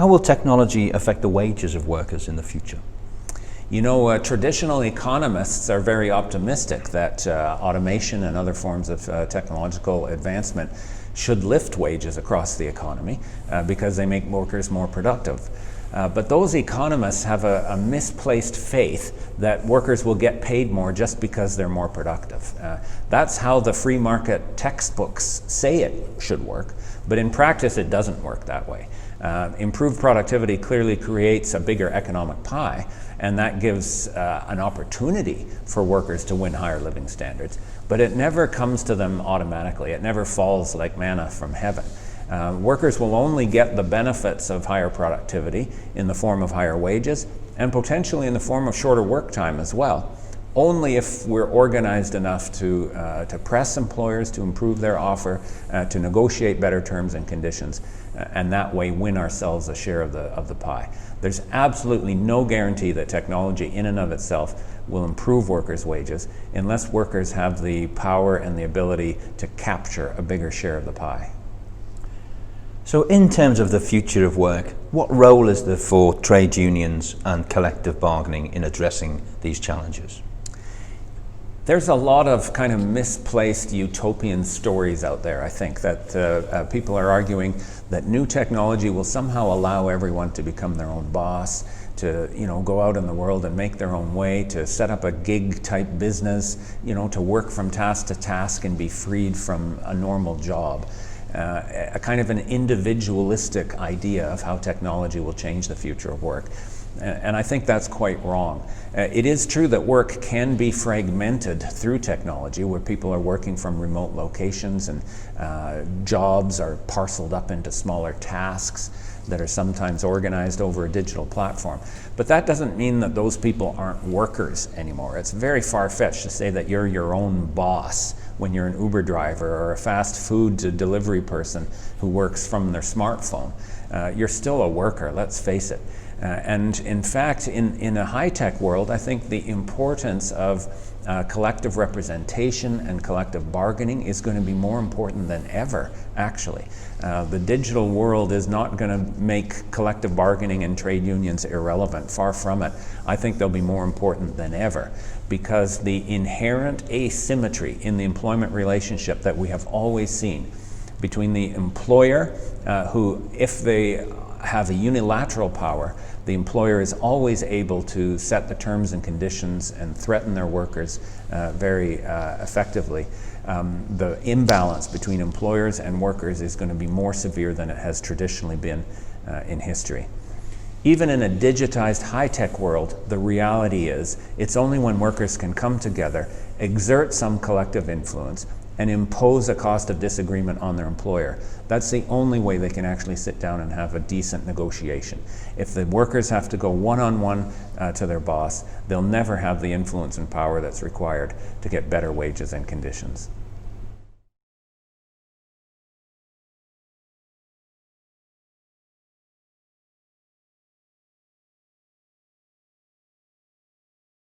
How will technology affect the wages of workers in the future? You know, traditional economists are very optimistic that automation and other forms of technological advancement should lift wages across the economy because they make workers more productive. But those economists have a misplaced faith that workers will get paid more just because they're more productive. That's how the free market textbooks say it should work, but in practice it doesn't work that way. Improved productivity clearly creates a bigger economic pie, and that gives an opportunity for workers to win higher living standards, but it never comes to them automatically. It never falls like manna from heaven. Workers will only get the benefits of higher productivity in the form of higher wages and potentially in the form of shorter work time as well, only if we're organized enough to press employers to improve their offer, to negotiate better terms and conditions, and that way win ourselves a share of the pie. There's absolutely no guarantee that technology in and of itself will improve workers' wages unless workers have the power and the ability to capture a bigger share of the pie. So in terms of the future of work, what role is there for trade unions and collective bargaining in addressing these challenges? There's a lot of kind of misplaced utopian stories out there, I think, that people are arguing that new technology will somehow allow everyone to become their own boss, to go out in the world and make their own way, to set up a gig type business, to work from task to task and be freed from a normal job. A kind of an individualistic idea of how technology will change the future of work. And I think that's quite wrong. It is true that work can be fragmented through technology, where people are working from remote locations and jobs are parceled up into smaller tasks that are sometimes organized over a digital platform. But that doesn't mean that those people aren't workers anymore. It's very far-fetched to say that you're your own boss when you're an Uber driver or a fast food delivery person who works from their smartphone. You're still a worker, let's face it. And in fact, in a high-tech world, I think the importance of collective representation and collective bargaining is going to be more important than ever, actually. The digital world is not going to make collective bargaining and trade unions irrelevant, far from it. I think they'll be more important than ever, because the inherent asymmetry in the employment relationship that we have always seen between the employer, who, if they have a unilateral power, the employer is always able to set the terms and conditions and threaten their workers very effectively. The imbalance between employers and workers is going to be more severe than it has traditionally been in history. Even in a digitized high-tech world, the reality is it's only when workers can come together, exert some collective influence, and impose a cost of disagreement on their employer. That's the only way they can actually sit down and have a decent negotiation. If the workers have to go one-on-one to their boss, they'll never have the influence and power that's required to get better wages and conditions.